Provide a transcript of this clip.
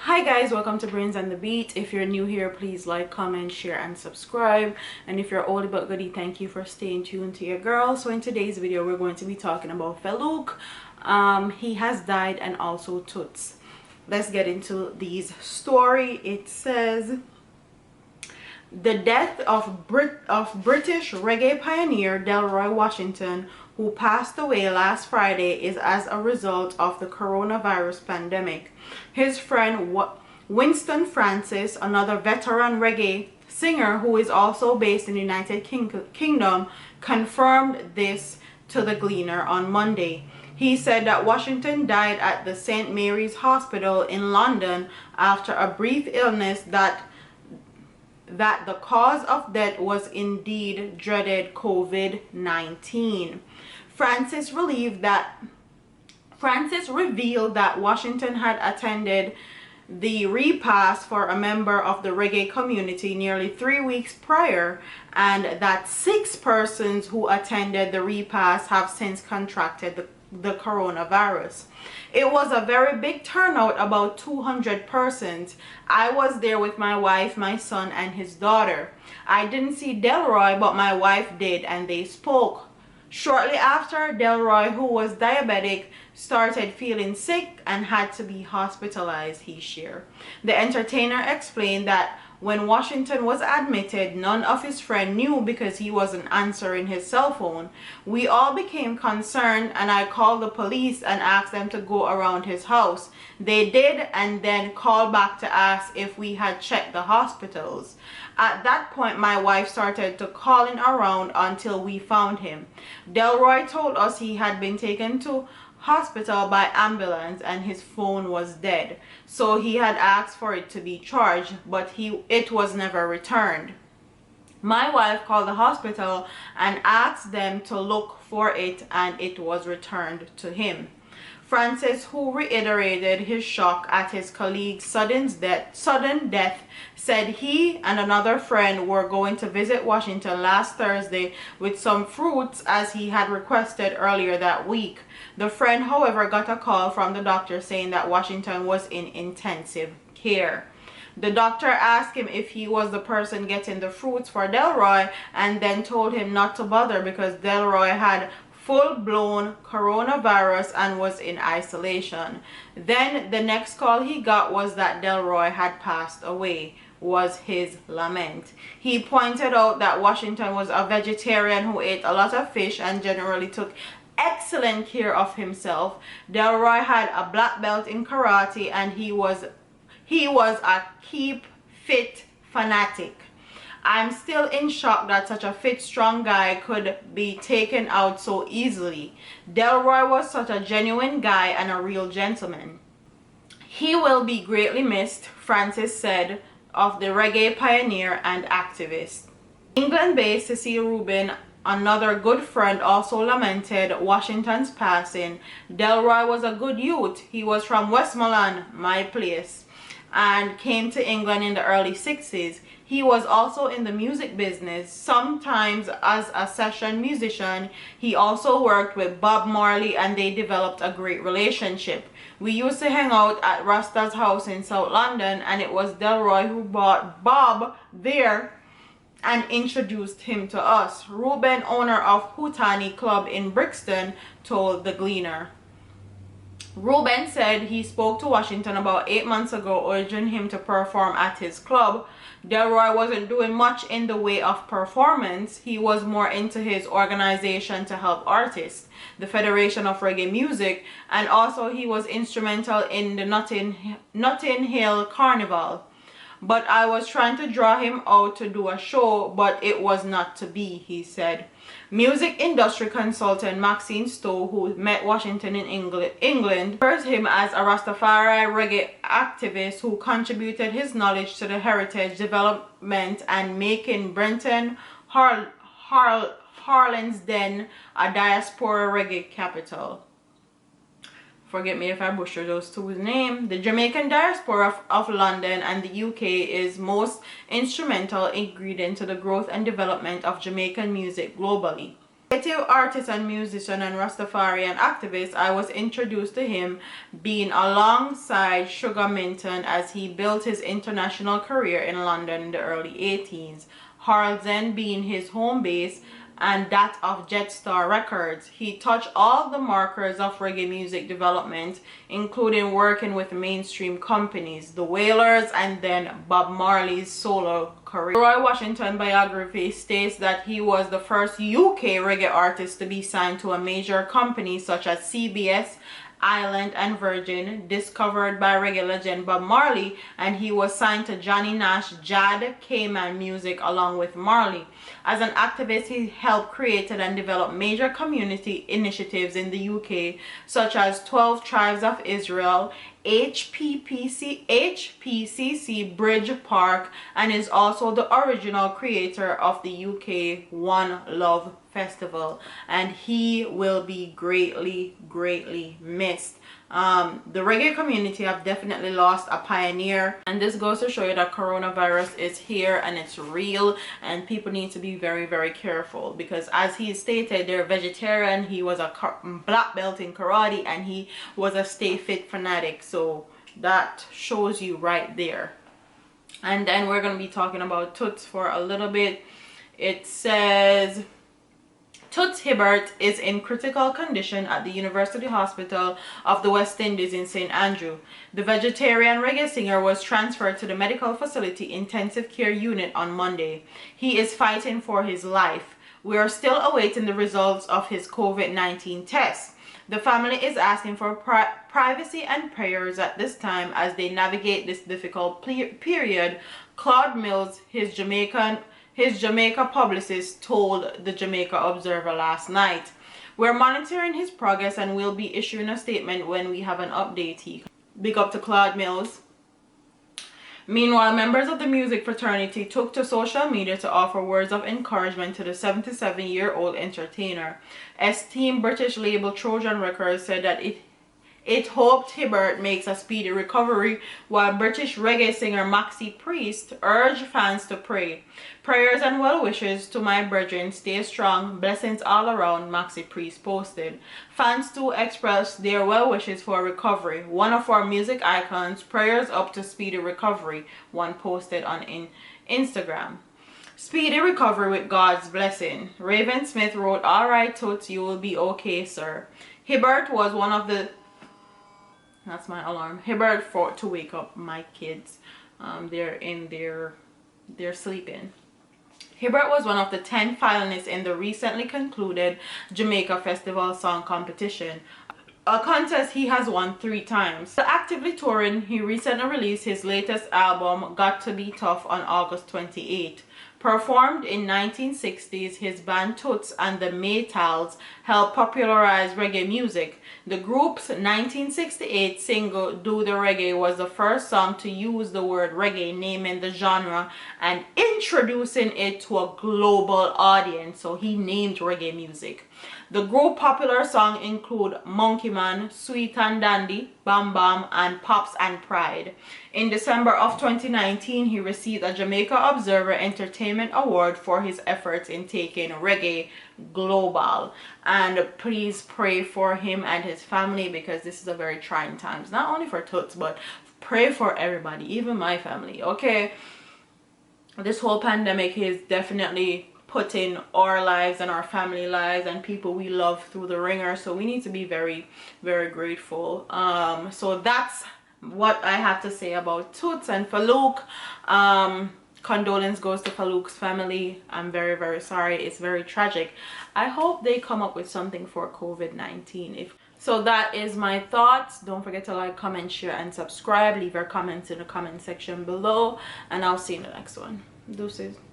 Hi guys, welcome to Brains and the Beat. If you're new here, please like, comment, share, and subscribe. And if you're oldie but goodie, thank you for staying tuned to your girl. So in today's video, we're going to be talking about Feluke. He has died, and also Toots. Let's get into these story. It says the death of British reggae pioneer Delroy Washington, who passed away last Friday, is as a result of the coronavirus pandemic. His friend Winston Francis, another veteran reggae singer who is also based in the United Kingdom, confirmed this to the Gleaner on Monday. He said that Washington died at the St. Mary's Hospital in London after a brief illness, that the cause of death was indeed dreaded COVID-19. Francis revealed that Washington had attended the repast for a member of the reggae community nearly 3 weeks prior, and that 6 persons who attended the repast have since contracted the coronavirus. It was a very big turnout, about 200 persons. I was there with my wife, my son, and his daughter. I didn't see Delroy, but my wife did, and they spoke. Shortly after, Delroy, who was diabetic, started feeling sick and had to be hospitalized, he shared. The entertainer explained that when Washington was admitted, none of his friends knew because he wasn't answering his cell phone. We all became concerned, and I called the police and asked them to go around his house. They did, and then called back to ask if we had checked the hospitals. At that point, my wife started to calling around until we found him. Delroy told us he had been taken to hospital by ambulance and his phone was dead, so he had asked for it to be charged, but it was never returned. My wife called the hospital and asked them to look for it, and it was returned to him. Francis, who reiterated his shock at his colleague's sudden death, said he and another friend were going to visit Washington last Thursday with some fruits, as he had requested earlier that week. The friend, however, got a call from the doctor saying that Washington was in intensive care. The doctor asked him if he was the person getting the fruits for Delroy, and then told him not to bother because Delroy had full-blown coronavirus and was in isolation. Then the next call he got was that Delroy had passed away, was his lament. He pointed out that Washington was a vegetarian who ate a lot of fish and generally took excellent care of himself. Delroy had a black belt in karate, and he was a keep fit fanatic. I'm still in shock that such a fit, strong guy could be taken out so easily. Delroy was such a genuine guy and a real gentleman. He will be greatly missed, Francis said of the reggae pioneer and activist. England-based Cecile Rubin, another good friend, also lamented Washington's passing. Delroy was a good youth. He was from Westmoreland, my place, and came to England in the early 60s. He was also in the music business, sometimes as a session musician. He also worked with Bob Marley, and they developed a great relationship. We used to hang out at Rasta's house in South London, and it was Delroy who brought Bob there and introduced him to us. Ruben, owner of Hootani Club in Brixton, told the Gleaner. Ruben said he spoke to Washington about 8 months ago, urging him to perform at his club. Delroy wasn't doing much in the way of performance. He was more into his organization to help artists, the Federation of Reggae Music, and also he was instrumental in the Notting Hill Carnival. But I was trying to draw him out to do a show, but it was not to be, he said. Music industry consultant Maxine Stowe, who met Washington in England, refers him as a Rastafari reggae activist who contributed his knowledge to the heritage development and making Brenton, Harlan's Den a diaspora reggae capital. Forgive me if I butcher those two's name. The Jamaican diaspora of London and the UK is most instrumental ingredient to the growth and development of Jamaican music globally. Creative artist and musician and Rastafarian activist, I was introduced to him being alongside Sugar Minton as he built his international career in London in the early 18s. Harlesden being his home base and that of Jetstar Records. He touched all the markers of reggae music development, including working with mainstream companies, the Wailers, and then Bob Marley's solo career. Roy Washington biography states that he was the first UK reggae artist to be signed to a major company such as CBS, Island and Virgin, discovered by reggae legend Bob Marley, and he was signed to Johnny Nash Jad Cayman Music along with Marley. As an activist, he helped create and develop major community initiatives in the UK such as 12 Tribes of Israel, HPCC Bridge Park, and is also the original creator of the UK One Love Festival, and he will be greatly missed. The reggae community have definitely lost a pioneer, and this goes to show you that coronavirus is here and it's real, and people need to be very careful, because as he stated, they're vegetarian, he was a black belt in karate, and he was a stay fit fanatic. So that shows you right there. And then we're going to be talking about Toots for a little bit. It says Toots Hibbert is in critical condition at the University Hospital of the West Indies in St. Andrew. The vegetarian reggae singer was transferred to the medical facility intensive care unit on Monday. He is fighting for his life. We are still awaiting the results of his COVID-19 test. The family is asking for privacy and prayers at this time as they navigate this difficult period. Claude Mills, his Jamaica publicist, told the Jamaica Observer last night. We're monitoring his progress and we'll be issuing a statement when we have an update. Big up to Claude Mills. Meanwhile, members of the music fraternity took to social media to offer words of encouragement to the 77-year-old entertainer. Esteemed British label Trojan Records said that it hoped Hibbert makes a speedy recovery, while British reggae singer Maxi Priest urged fans to pray. Prayers and well wishes to my brethren, stay strong, blessings all around, Maxi Priest posted. Fans too expressed their well wishes for recovery. One of our music icons, prayers up to speedy recovery, one posted on Instagram. Speedy recovery with God's blessing. Raven Smith wrote, alright Toots, you will be okay, sir. Hibbert was one of the... That's my alarm. Hibbert fought to wake up my kids. They're sleeping. Hibbert was one of the 10 finalists in the recently concluded Jamaica Festival Song Competition, a contest he has won 3 times. While actively touring, he recently released his latest album, Got to Be Tough, on August 28. Performed in 1960s, his band Toots and the Maytals helped popularize reggae music. The group's 1968 single Do the Reggae was the first song to use the word reggae, naming the genre and introducing it to a global audience. So he named reggae music. The group's popular songs include Monkey Man, Sweet and Dandy, Bam Bam, and Pops and Pride. In December of 2019, he received a Jamaica Observer Entertainment Award for his efforts in taking reggae global. And please pray for him and his family, because this is a very trying times, not only for Toots, but pray for everybody, even my family. Okay, this whole pandemic is definitely putting our lives and our family lives and people we love through the ringer, so we need to be very grateful. So that's what I have to say about Toots and Feluke. Condolence goes to Feluke's family. I'm very sorry. It's very tragic. I hope they come up with something for COVID-19. So that is my thoughts. Don't forget to like, comment, share, and subscribe. Leave your comments in the comment section below, and I'll see you in the next one. Deuces.